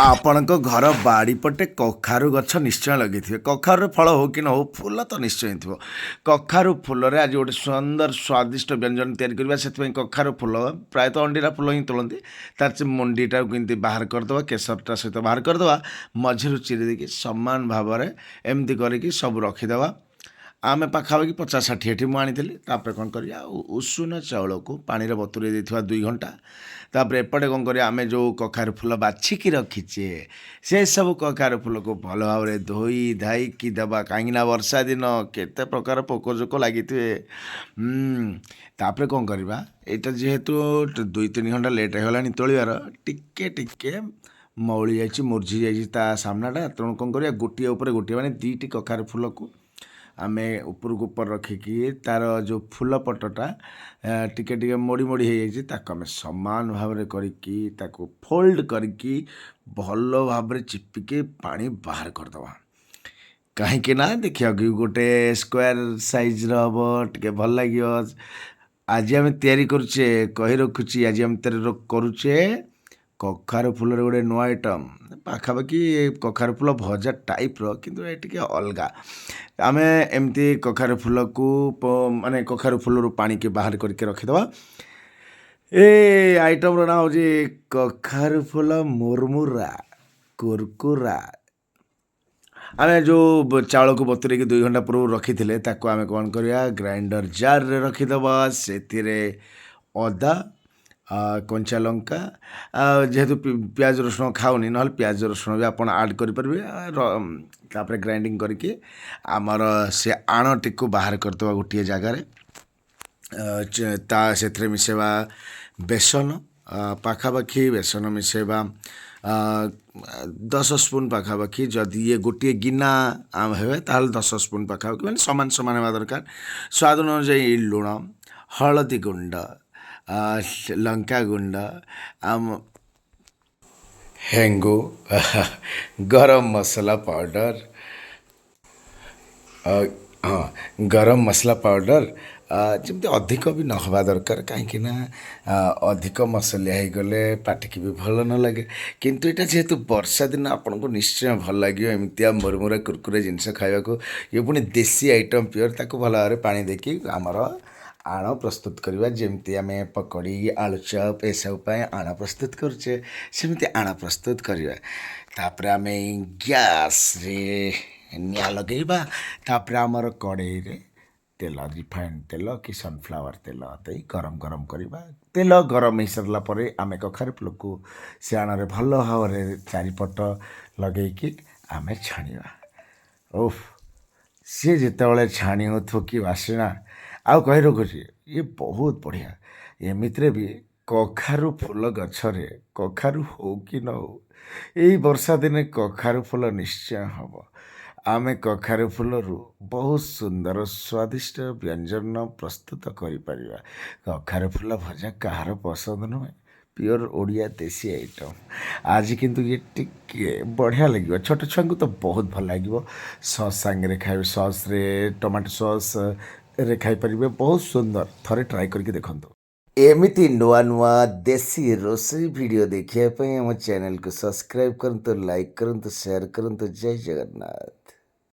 ଆପଣଙ୍କ ଘର ବାଡ଼ିପଟେ କଖାରୁ ଗଛ ନିଶ୍ଚୟ ଲଗେଇଥିବେ। କଖାରୁର ଫଳ ହଉ କି ନ ହଉ ଫୁଲ ତ ନିଶ୍ଚୟ ଥିବ। କଖାରୁ ଫୁଲରେ ଆଜି ଗୋଟେ ସୁନ୍ଦର ସ୍ୱାଦିଷ୍ଟ ବ୍ୟଞ୍ଜନ ତିଆରି କରିବା। ସେଥିପାଇଁ କଖାରୁ ଫୁଲ ପ୍ରାୟତଃ ଅଣ୍ଡିରା ଫୁଲ ହିଁ ତୋଳନ୍ତି। ତାର ସେ ମଣ୍ଡିଟାକୁ କେମିତି ବାହାର କରିଦେବା, କେଶରଟା ସହିତ ବାହାର କରିଦେବା, ମଝିରୁ ଚିରି ଦେଇକି ସମାନ ଭାବରେ ଏମିତି କରିକି ସବୁ ରଖିଦେବା। ଆମେ ପାଖାପାଖି 50-60ଟି ମୁଁ ଆଣିଥିଲି। ତାପରେ କ'ଣ କରିବା, ଉଷୁନା ଚାଉଳକୁ ପାଣିରେ ବତୁରେଇ ଦେଇଥିବା 2 ଘଣ୍ଟା। ତାପରେ ଏପଟେ କ'ଣ କରିବା, ଆମେ ଯେଉଁ କଖାରୁ ଫୁଲ ବାଛିକି ରଖିଛେ ସେସବୁ କଖାରୁ ଫୁଲକୁ ଭଲ ଭାବରେ ଧୋଇ ଧାଇକି ଦେବା। କାହିଁକିନା ବର୍ଷା ଦିନ କେତେ ପ୍ରକାର ପୋକ ଜୋକ ଲାଗିଥିବେ। ତାପରେ କ'ଣ କରିବା, ଏଇଟା ଯେହେତୁ 2-3 ଘଣ୍ଟା ଲେଟ୍ ହେଇଗଲାଣି ତୋଳିବାର, ଟିକେ ମଉଳି ଯାଇଛି, ମୂର୍ଝି ଯାଇଛି ତା ସାମ୍ନାଟା। ତେଣୁ କ'ଣ କରିବା, ଗୋଟିଏ ଉପରେ ଗୋଟିଏ ମାନେ 2ଟି କଖାରୁ ଫୁଲକୁ ଆମେ ଉପରକୁ ଉପରେ ରଖିକି ତାର ଯେଉଁ ଫୁଲ ପଟଟା ଟିକେ ମୋଡ଼ି ହେଇଯାଇଛି, ତାକୁ ଆମେ ସମାନ ଭାବରେ କରିକି ତାକୁ ଫୋଲ୍ଡ କରିକି ଭଲ ଭାବରେ ଚିପିକି ପାଣି ବାହାର କରିଦେବା। କାହିଁକି ନା ଦେଖିବାକୁ ଗୋଟେ ସ୍କୋୟାର ସାଇଜ୍ର ହେବ, ଟିକେ ଭଲ ଲାଗିବ। ଆଜି ଆମେ ତିଆରି କରୁଛେ, କହି ରଖୁଛି, ଆଜି ଆମେ ତିଆରି କରୁଛେ କଖାରୁ ଫୁଲରେ ଗୋଟେ ନୂଆ ଆଇଟମ୍। ପାଖାପାଖି କଖାରୁ ଫୁଲ ଭଜା ଟାଇପ୍ର, କିନ୍ତୁ ଏ ଟିକେ ଅଲଗା। ଆମେ ଏମିତି କଖାରୁ ଫୁଲକୁ ମାନେ କଖାରୁ ଫୁଲରୁ ପାଣିକି ବାହାର କରିକି ରଖିଦେବା। ଏ ଆଇଟମ୍ର ନାଁ ହେଉଛି କଖାରୁ ଫୁଲ ମୁର୍ମୁରା କୁରକୁରା। ଆମେ ଯେଉଁ ଚାଉଳକୁ ବତୁରେଇକି 2 ଘଣ୍ଟା ପୂର୍ବରୁ ରଖିଥିଲେ, ତାକୁ ଆମେ କ'ଣ କରିବା, ଗ୍ରାଇଣ୍ଡର ଜାର୍ରେ ରଖିଦେବା। ସେଥିରେ ଅଦା, କଞ୍ଚା ଲଙ୍କା, ଯେହେତୁ ପିଆଜ ରସୁଣ ଖାଉନି, ନହେଲେ ପିଆଜ ରସୁଣ ବି ଆପଣ ଆଡ଼୍ କରିପାରିବେ। ତାପରେ ଗ୍ରାଇଣ୍ଡିଙ୍ଗ କରିକି ଆମର ସେ ଆଣଟିକୁ ବାହାର କରିଦେବା ଗୋଟିଏ ଜାଗାରେ। ସେଥିରେ ମିଶାଇବା ବେସନ, ପାଖାପାଖି ବେସନ ମିଶାଇବା 10 ସ୍ପୁନ୍ ପାଖାପାଖି। ଯଦି ଇଏ ଗୋଟିଏ ଗିନା ହେବେ ତାହେଲେ 10 ସ୍ପୁନ୍ ପାଖାପାଖି, ମାନେ ସମାନ ହେବା ଦରକାର। ସ୍ୱାଦ ଅନୁଯାୟୀ ଲୁଣ, ହଳଦୀ ଗୁଣ୍ଡ, ଲଙ୍କା ଗୁଣ୍ଡ, ହେଙ୍ଗୁ, ଗରମ ମସଲା ପାଉଡ଼ର, ହଁ, ଗରମ ମସଲା ପାଉଡ଼ର। ଯେମିତି ଅଧିକ ବି ନ ହେବା ଦରକାର, କାହିଁକିନା ଅଧିକ ମସଲିଆ ହେଇଗଲେ ପାଟିକି ବି ଭଲ ନ ଲାଗେ। କିନ୍ତୁ ଏଇଟା ଯେହେତୁ ବର୍ଷା ଦିନ, ଆପଣଙ୍କୁ ନିଶ୍ଚୟ ଭଲ ଲାଗିବ ଏମିତିଆ ମୁରମୁରା କୁରକୁରେ ଜିନିଷ ଖାଇବାକୁ। ଇଏ ପୁଣି ଦେଶୀ ଆଇଟମ୍ ପିଓର। ତାକୁ ଭଲ ଭାବରେ ପାଣି ଦେଇକି ଆମର ଆଣ ପ୍ରସ୍ତୁତ କରିବା। ଯେମିତି ଆମେ ପକୋଡ଼ି, ଆଳୁଚପ ଏସବୁ ପାଇଁ ଆଣ ପ୍ରସ୍ତୁତ କରୁଛେ, ସେମିତି ଆଣ ପ୍ରସ୍ତୁତ କରିବା। ତାପରେ ଆମେ ଗ୍ୟାସ୍ରେ ନିଆଁ ଲଗାଇବା। ତାପରେ ଆମର କଡ଼େଇରେ ତେଲ, ରିଫାଇଣ୍ଡ ତେଲ କି ସନଫ୍ଲାୱାର ତେଲ ଦେଇ ଗରମ କରିବା। ତେଲ ଗରମ ହେଇସାରିଲା ପରେ ଆମେ କଖାରୁ ଫୁଲକୁ ସେ ଆଣରେ ଭଲ ଭାବରେ ଚାରିପଟ ଲଗେଇକି ଆମେ ଛାଣିବା। ଓଃ, ସିଏ ଯେତେବେଳେ ଛାଣି ହେଉଥିବ କି ବାସ୍ନା, ଆଉ କହି ରଖୁଛି, ଇଏ ବହୁତ ବଢ଼ିଆ। ଏମିତିରେ ବି କଖାରୁ ଫୁଲ ଗଛରେ କଖାରୁ ହଉ କି ନ ହଉ, ଏଇ ବର୍ଷା ଦିନେ କଖାରୁ ଫୁଲ ନିଶ୍ଚୟ ହେବ। ଆମେ କଖାରୁ ଫୁଲରୁ ବହୁତ ସୁନ୍ଦର ସ୍ୱାଦିଷ୍ଟ ବ୍ୟଞ୍ଜନ ପ୍ରସ୍ତୁତ କରିପାରିବା। କଖାରୁ ଫୁଲ ଭଜା କାହାର ପସନ୍ଦ ନୁହେଁ? ପିଓର ଓଡ଼ିଆ ଦେଶୀ ଆଇଟମ୍। ଆଜି କିନ୍ତୁ ଇଏ ଟିକେ ବଢ଼ିଆ ଲାଗିବ, ଛୋଟ ଛୁଆଙ୍କୁ ତ ବହୁତ ଭଲ ଲାଗିବ। ସସ୍ ସାଙ୍ଗରେ ଖାଇବେ, ସସ୍ରେ ଟମାଟୋ ସସ୍ରେ ଖାଇପାରିବେ, ବହୁତ ସୁନ୍ଦର। ଥରେ ଟ୍ରାଏ କରିକି ଦେଖନ୍ତୁ। ଏମିତି ନୂଆ ଦେଶୀ ରୋଷେଇ ଭିଡ଼ିଓ ଦେଖିବା ପାଇଁ ଆମ ଚ୍ୟାନେଲକୁ ସବସ୍କ୍ରାଇବ୍ କରନ୍ତୁ, ଲାଇକ୍ କରନ୍ତୁ, ସେୟାର କରନ୍ତୁ। ଜୟ ଜଗନ୍ନାଥ।